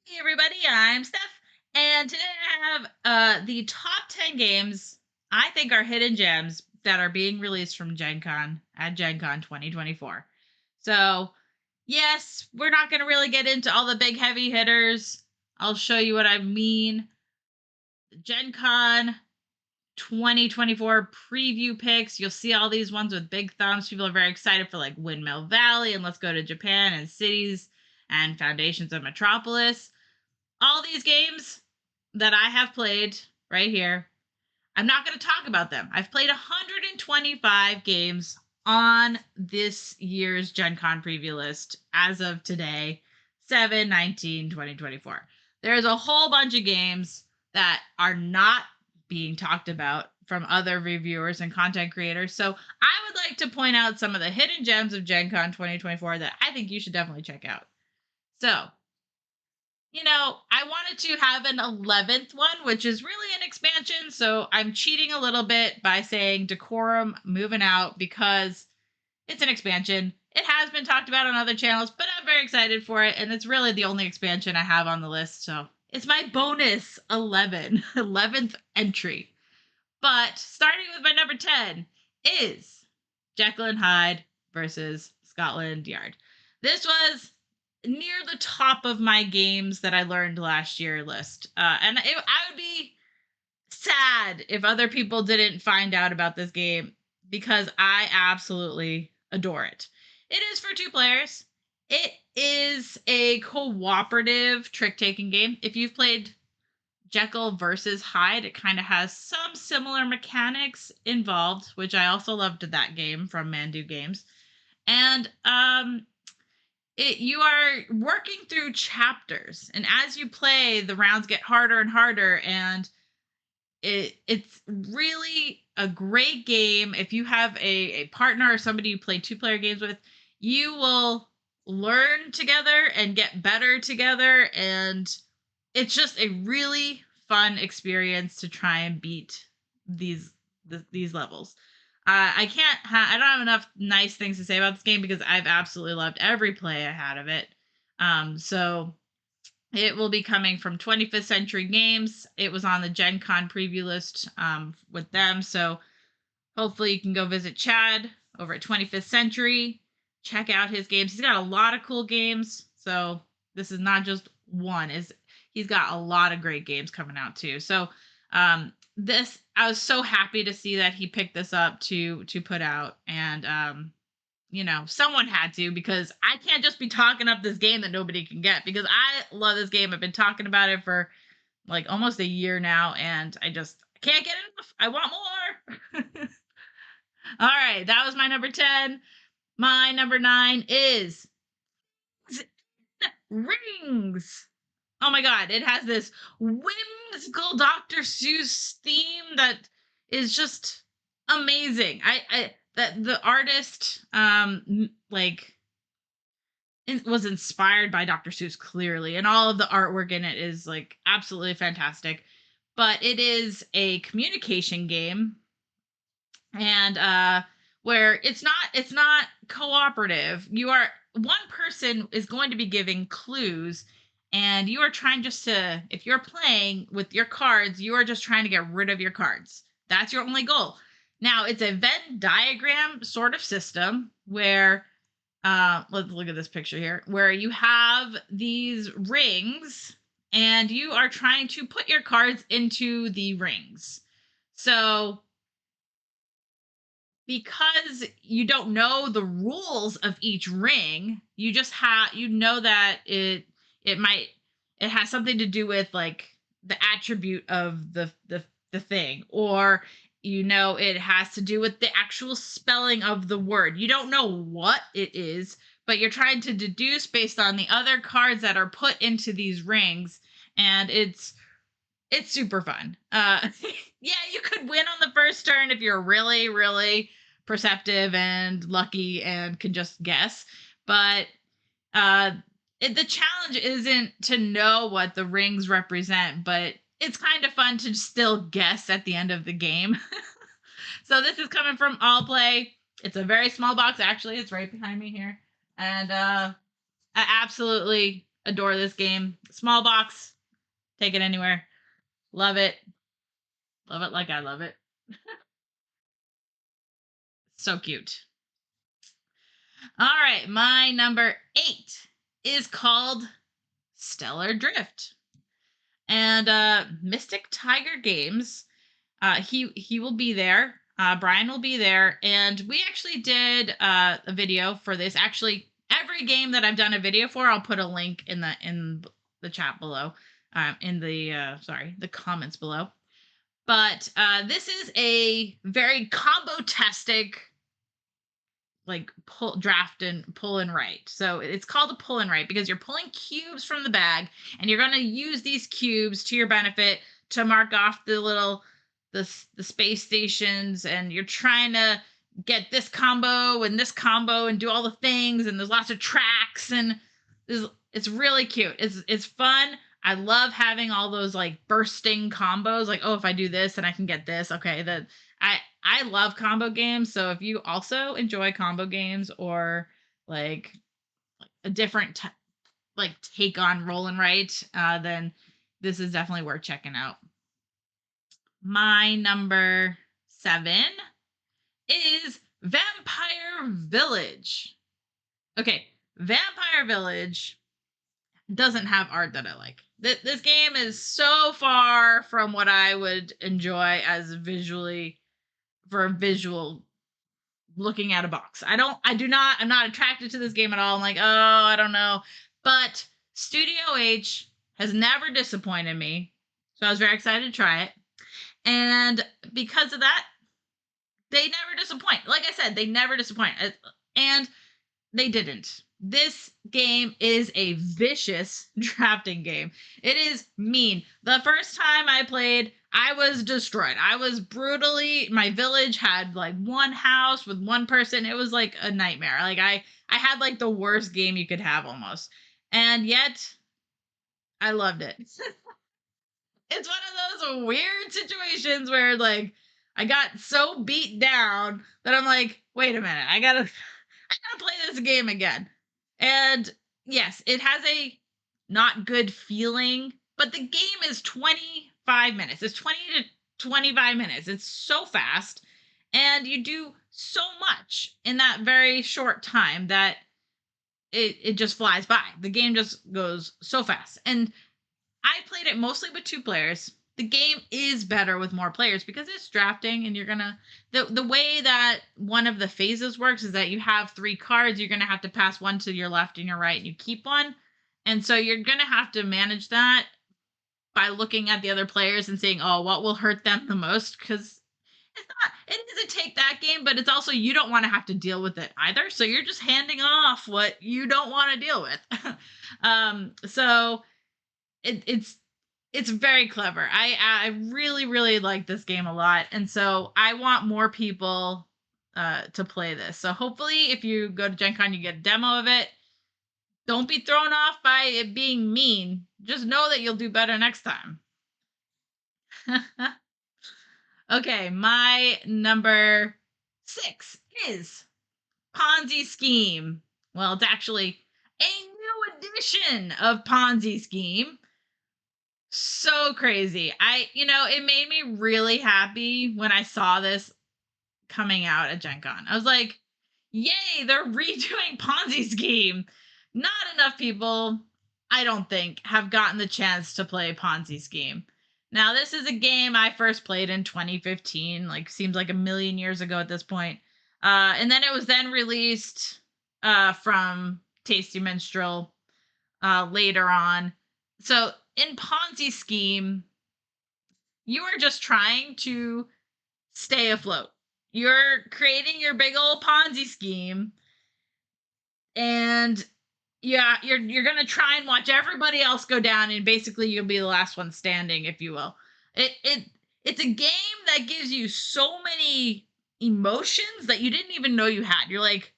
Hey everybody, I'm Steph, and today I have the top 10 games I think are hidden gems that are being released from GenCon at GenCon 2024. So, yes, we're not going to really get into all the big heavy hitters. I'll show you what I mean. GenCon 2024 preview picks. You'll see all these ones with big thumbs. People are very excited for like Windmill Valley and Let's Go to Japan and Cities and Foundations of Metropolis. All these games that I have played right here, I'm not going to talk about them. I've played 125 games on this year's Gen Con preview list as of today, 7/19/2024. There's a whole bunch of games that are not being talked about from other reviewers and content creators. So I would like to point out some of the hidden gems of Gen Con 2024 that I think you should definitely check out. So, I wanted to have an 11th one, which is really an expansion. So I'm cheating a little bit by saying Decorum moving out because it's an expansion. It has been talked about on other channels, but I'm very excited for it. And it's really the only expansion I have on the list. So it's my bonus 11th entry. But starting with my number 10 is Jekyll and Hyde versus Scotland Yard. This was near the top of my games that I learned last year list. I would be sad if other people didn't find out about this game because I absolutely adore it. It is for two players. It is a cooperative trick taking game. If you've played Jekyll versus Hyde, it kind of has some similar mechanics involved, which I also loved that game from Mandu Games. And you are working through chapters, and as you play, the rounds get harder and harder, and it's really a great game. If you have a partner or somebody you play two-player games with, you will learn together and get better together, and it's just a really fun experience to try and beat these levels. I don't have enough nice things to say about this game because I've absolutely loved every play I had of it. So it will be coming from 25th Century Games. It was on the Gen Con preview list with them. So hopefully you can go visit Chad over at 25th Century. Check out his games. He's got a lot of cool games. So this is not just one. He's got a lot of great games coming out too. So this I was so happy to see that he picked this up to put out, and someone had to, because I can't just be talking up this game that nobody can get, because I love this game. I've been talking about it for like almost a year now, and I can't get enough. I want more. All right, that was my number 10. My number 9 is Rings. Oh my god, it has this whimsical Dr. Seuss theme that is just amazing. I that the artist was inspired by Dr. Seuss, clearly, and all of the artwork in it is like absolutely fantastic. But it is a communication game, and where it's not cooperative. One person is going to be giving clues, and you are trying just to, if you're playing with your cards, you are just trying to get rid of your cards. That's your only goal. Now, it's a Venn diagram sort of system where let's look at this picture here, where you have these rings and you are trying to put your cards into the rings. So because you don't know the rules of each ring, you just that it has something to do with like the attribute of the thing, or it has to do with the actual spelling of the word. You don't know what it is, but you're trying to deduce based on the other cards that are put into these rings, and it's super fun. Yeah, you could win on the first turn if you're really, really perceptive and lucky and can just guess. But the challenge isn't to know what the rings represent, but it's kind of fun to still guess at the end of the game. So this is coming from All Play. It's a very small box, actually. It's right behind me here. And I absolutely adore this game. Small box, take it anywhere. Love it. Love it like I love it. So cute. All right, my number 8 is called Stellar Drift. And Mystic Tiger Games, he will be there. Brian will be there, and we actually did a video for this. Actually, every game that I've done a video for, I'll put a link in the chat below, in the comments below. But this is a very combo-tastic, like pull draft and pull and write. So it's called a pull and write because you're pulling cubes from the bag, and you're going to use these cubes to your benefit to mark off the space stations, and you're trying to get this combo and do all the things, and there's lots of tracks, and it's really cute. It's fun. I love having all those like bursting combos, like, oh, if I do this then I can get this. Okay, I love combo games, so if you also enjoy combo games or like a different like take on roll and write, then this is definitely worth checking out. My number 7 is Vampire Village. Okay, Vampire Village doesn't have art that I like. This game is so far from what I would enjoy as visually for a visual looking at a box. I'm not attracted to this game at all. I'm like, oh, I don't know. But Studio H has never disappointed me. So I was very excited to try it. And because of that, they never disappoint. Like I said, they never disappoint. And they didn't. This game is a vicious drafting game. It is mean. The first time I played, I was destroyed. I was my village had like one house with one person. It was like a nightmare. Like I had like the worst game you could have almost. And yet I loved it. It's one of those weird situations where like I got so beat down that I'm like, wait a minute, I gotta play this game again. And yes, it has a not good feeling, but the game is 25 minutes. It's 20 to 25 minutes. It's so fast, and you do so much in that very short time that it just flies by. The game just goes so fast. And I played it mostly with 2 players. The game is better with more players because it's drafting, and you're gonna the way that one of the phases works is that you have 3 cards. You're gonna have to pass one to your left and your right, and you keep one. And so you're gonna have to manage that by looking at the other players and saying, oh, what will hurt them the most? Because it is a take that game, but it's also you don't want to have to deal with it either. So you're just handing off what you don't want to deal with. So it's very clever. I really, really like this game a lot. And so I want more people to play this. So hopefully if you go to GenCon, you get a demo of it. Don't be thrown off by it being mean. Just know that you'll do better next time. Okay, my number 6 is Ponzi Scheme. Well, it's actually a new edition of Ponzi Scheme. So crazy. It made me really happy when I saw this coming out at GenCon. I was like, yay, they're redoing Ponzi Scheme. Not enough people, I don't think, have gotten the chance to play Ponzi Scheme. Now, this is a game I first played in 2015, like seems like a million years ago at this point. And then it was then released from Tasty Minstrel later on. So in Ponzi Scheme, you are just trying to stay afloat. You're creating your big old Ponzi scheme, and yeah, you're gonna try and watch everybody else go down, and basically you'll be the last one standing, if you will. It's a game that gives you so many emotions that you didn't even know you had. You're like,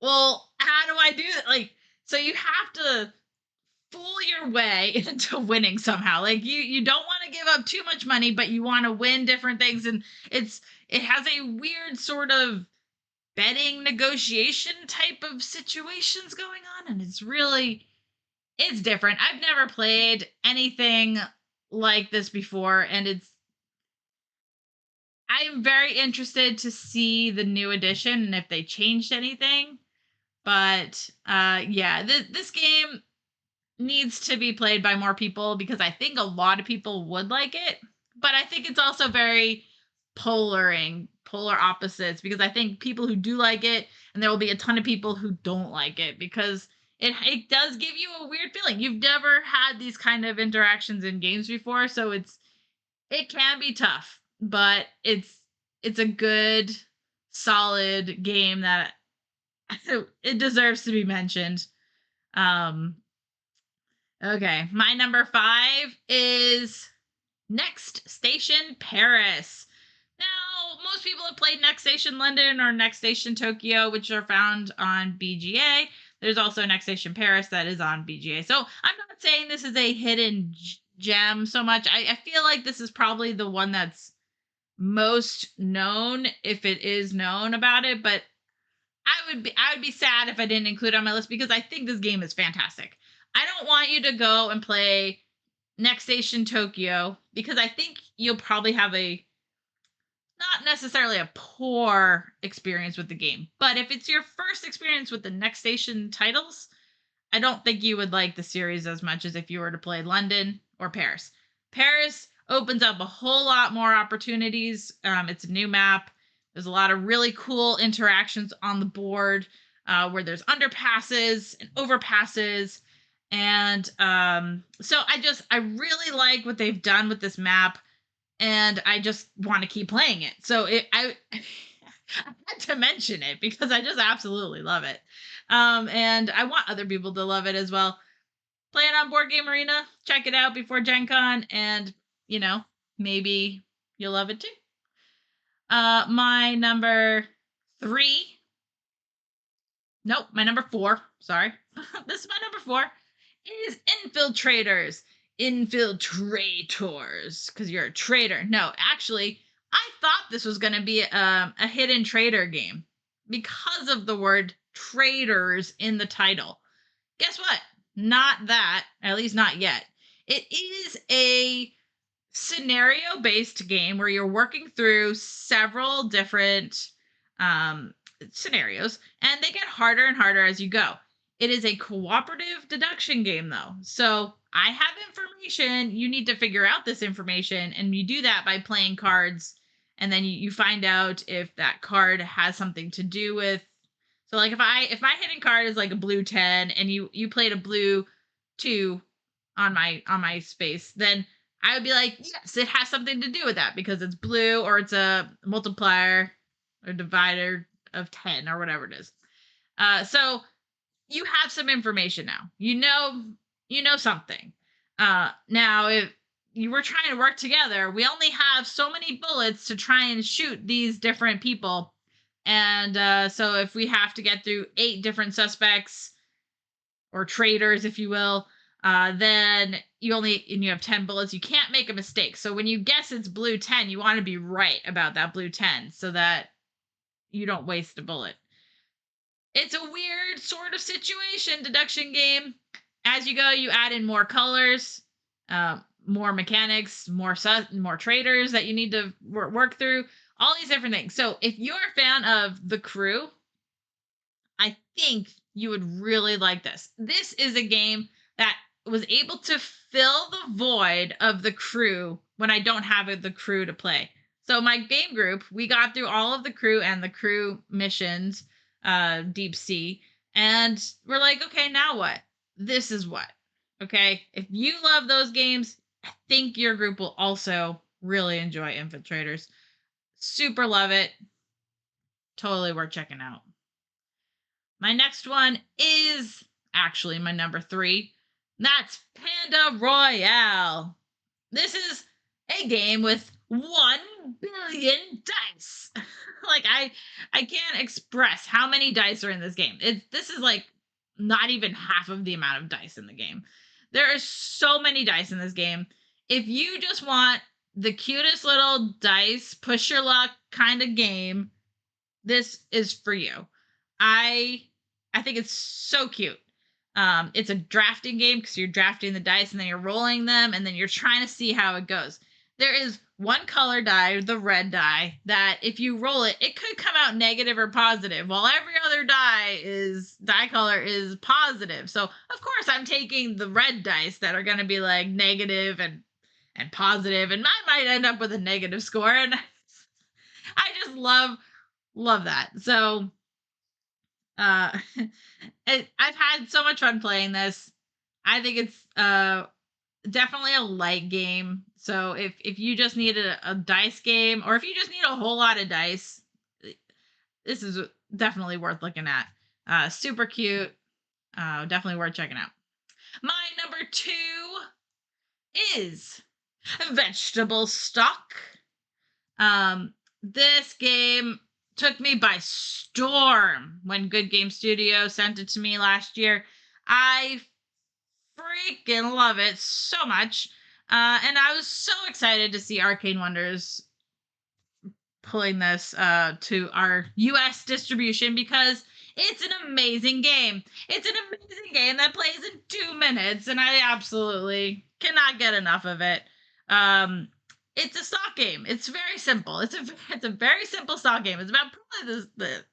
well, how do I do it? Like, so you have to fool your way into winning somehow. Like you don't want to give up too much money, but you want to win different things, and it has a weird sort of betting negotiation type of situations going on, and it's really It's different. I've never played anything like this before, and I'm very interested to see the new edition and if they changed anything. But yeah, this game needs to be played by more people because I think a lot of people would like it. But I think it's also very polar opposites, because I think people who do like it, and there will be a ton of people who don't like it, because it does give you a weird feeling. You've never had these kind of interactions in games before, so it can be tough, but it's a good solid game that it deserves to be mentioned. Um Okay, my number 5 is Next Station Paris. Now, most people have played Next Station London or Next Station Tokyo, which are found on BGA. There's also Next Station Paris that is on BGA. So I'm not saying this is a hidden gem so much. I feel like this is probably the one that's most known, if it is known about it, but I would be sad if I didn't include it on my list because I think this game is fantastic. I don't want you to go and play Next Station Tokyo because I think you'll probably have a not necessarily a poor experience with the game. But if it's your first experience with the Next Station titles, I don't think you would like the series as much as if you were to play London or Paris. Paris opens up a whole lot more opportunities. It's a new map. There's a lot of really cool interactions on the board where there's underpasses and overpasses. And so I really like what they've done with this map, and I just want to keep playing it. So I had to mention it because I just absolutely love it. And I want other people to love it as well. Play it on Board Game Arena. Check it out before Gen Con, and you know, maybe you'll love it too. My number 3. Nope, my number 4. Sorry. This is my number 4 is Infiltrators. Infiltraitors, because you're a traitor. No, actually, I thought this was going to be a hidden traitor game because of the word traitors in the title. Guess what? Not that, at least not yet. It is a scenario based game where you're working through several different um, scenarios, and they get harder and harder as you go. It is a cooperative deduction game, though. So I have information. You need to figure out this information, and you do that by playing cards. And then you find out if that card has something to do with. So, like, if my hidden card is like a blue 10, and you played a blue 2 on my space, then I would be like, yes, it has something to do with that because it's blue, or it's a multiplier or divider of 10 or whatever it is. So you have some information now. You know something. Now, if you were trying to work together, we only have so many bullets to try and shoot these different people. And so if we have to get through 8 different suspects or traitors, if you will, then you have 10 bullets. You can't make a mistake. So when you guess it's blue 10, you want to be right about that blue 10 so that you don't waste a bullet. It's a weird sort of situation deduction game. As you go, you add in more colors, more mechanics, more traitors that you need to work through, all these different things. So if you're a fan of The Crew, I think you would really like this. This is a game that was able to fill the void of The Crew when I don't have The Crew to play. So my game group, we got through all of The Crew and The Crew missions, Deep Sea, and we're like, okay, now what? This is what. Okay, if you love those games, I think your group will also really enjoy Infiltrators. Super love it. Totally worth checking out. My next one is actually my number 3. That's Panda Royale. This is a game with 1 billion dice. Like I can't express how many dice are in this game. This is like not even half of the amount of dice in the game. There are so many dice in this game. If you just want the cutest little dice, push your luck kind of game, this is for you. I think it's so cute. It's a drafting game because you're drafting the dice and then you're rolling them and then you're trying to see how it goes. There is one color die, the red die, that if you roll it, it could come out negative or positive, while every other die color is positive. So of course I'm taking the red dice that are going to be like negative and positive, and I might end up with a negative score. And I just love that. So uh I've had so much fun playing this. I think it's definitely a light game. So if you just need a dice game, or if you just need a whole lot of dice, this is definitely worth looking at. Super cute. Definitely worth checking out. My number 2 is Vegetable Stock. This game took me by storm when Good Game Studio sent it to me last year. I freaking love it so much. And I was so excited to see Arcane Wonders pulling this to our US distribution because it's an amazing game. It's an amazing game that plays in 2 minutes, and I absolutely cannot get enough of it. It's a stock game. It's very simple. It's a very simple stock game. It's about probably the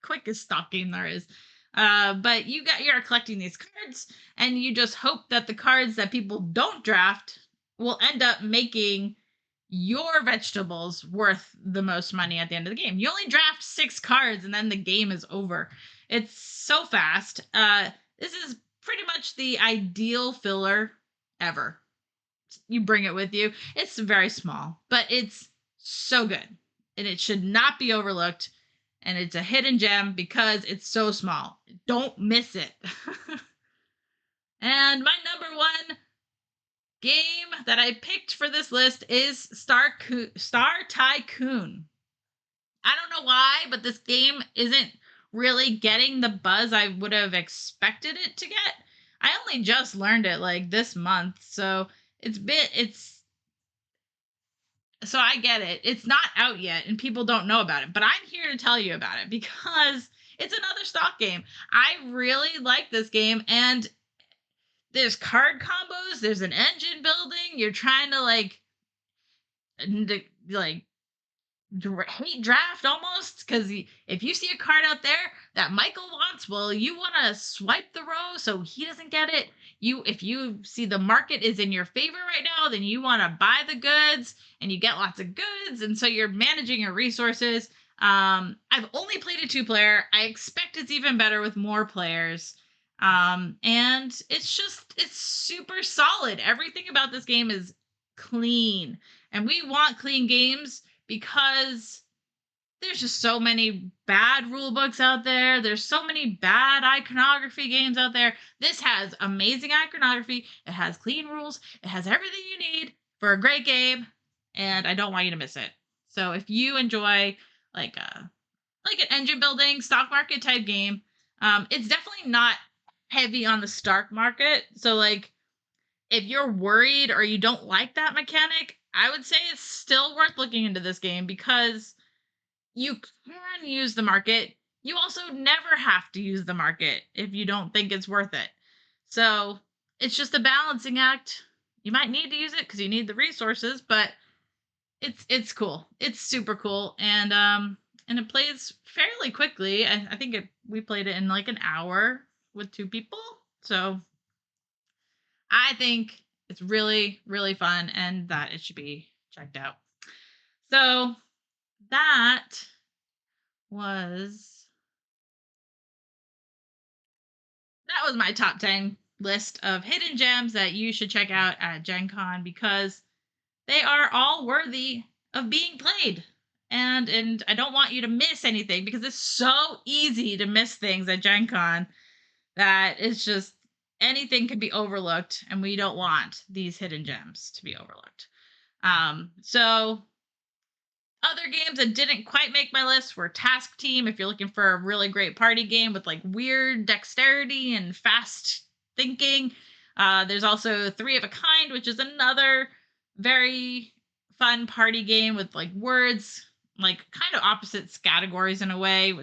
quickest stock game there is. But you're collecting these cards, and you just hope that the cards that people don't draft will end up making your vegetables worth the most money at the end of the game. You only draft 6 cards, and then the game is over. It's so fast. This is pretty much the ideal filler ever. You bring it with you. It's very small, but it's so good, and it should not be overlooked. And it's a hidden gem because it's so small. Don't miss it. And my number 1 game that I picked for this list is Star Tycoon. I don't know why, but this game isn't really getting the buzz I would have expected it to get. I only just learned it like this month, so so I get it. It's not out yet and people don't know about it, but I'm here to tell you about it because it's another stock game. I really like this game, and there's card combos, there's an engine building, you're trying to hate draft almost, because if you see a card out there that Michael wants, well, you want to swipe the row so he doesn't get it. If you see the market is in your favor right now, then you want to buy the goods and you get lots of goods, and so you're managing your resources. I've only played a 2-player. I expect it's even better with more players. And it's super solid. Everything about this game is clean, and we want clean games because there's just so many bad rule books out there. There's so many bad iconography games out there. This has amazing iconography. It has clean rules. It has everything you need for a great game, and I don't want you to miss it. So if you enjoy like an engine building stock market type game, it's definitely not heavy on the stock market. So if you're worried or you don't like that mechanic, I would say it's still worth looking into this game because you can use the market. You also never have to use the market if you don't think it's worth it. So it's just a balancing act. You might need to use it because you need the resources, but it's cool. It's super cool, and it plays fairly quickly. I think we played it in like an hour with 2 people. So I think it's really, really fun and that it should be checked out. So that was my top 10 list of hidden gems that you should check out at GenCon because they are all worthy of being played. And I don't want you to miss anything because it's so easy to miss things at GenCon that it's just anything can be overlooked, and we don't want these hidden gems to be overlooked. So other games that didn't quite make my list were Task Team. If you're looking for a really great party game with weird dexterity and fast thinking, there's also Three of a Kind, which is another very fun party game with words, kind of opposite categories in a way.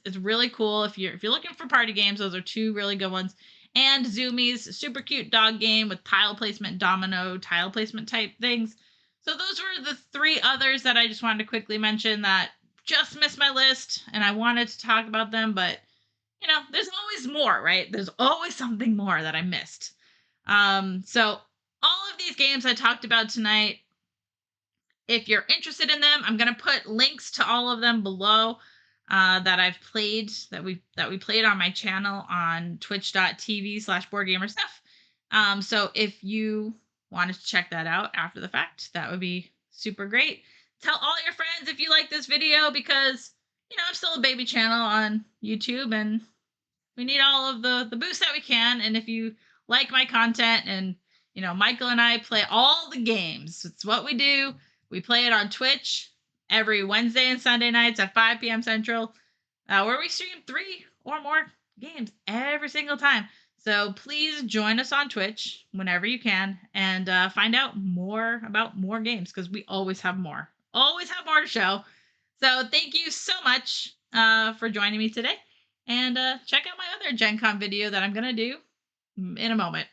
It's really cool. If you're looking for party games, those are two really good ones. And Zoomies, super cute dog game with tile placement, domino tile placement type things. So those were the three others that I just wanted to quickly mention that just missed my list, and I wanted to talk about them, but there's always more, right? There's always something more that I missed. So all of these games I talked about tonight, if you're interested in them, I'm gonna put links to all of them below that I've played that we played on my channel on twitch.tv/slash boardgamerstuff. So if you wanted to check that out after the fact, that would be super great. Tell all your friends if you like this video because I'm still a baby channel on YouTube and we need all of the boost that we can. And if you like my content, and Michael and I play all the games, it's what we do. We play it on Twitch every Wednesday and Sunday nights at 5 p.m. Central, where we stream 3 or more games every single time. So please join us on Twitch whenever you can and find out more about more games because we always have more. Always have more to show. So thank you so much for joining me today. And check out my other Gen Con video that I'm going to do in a moment.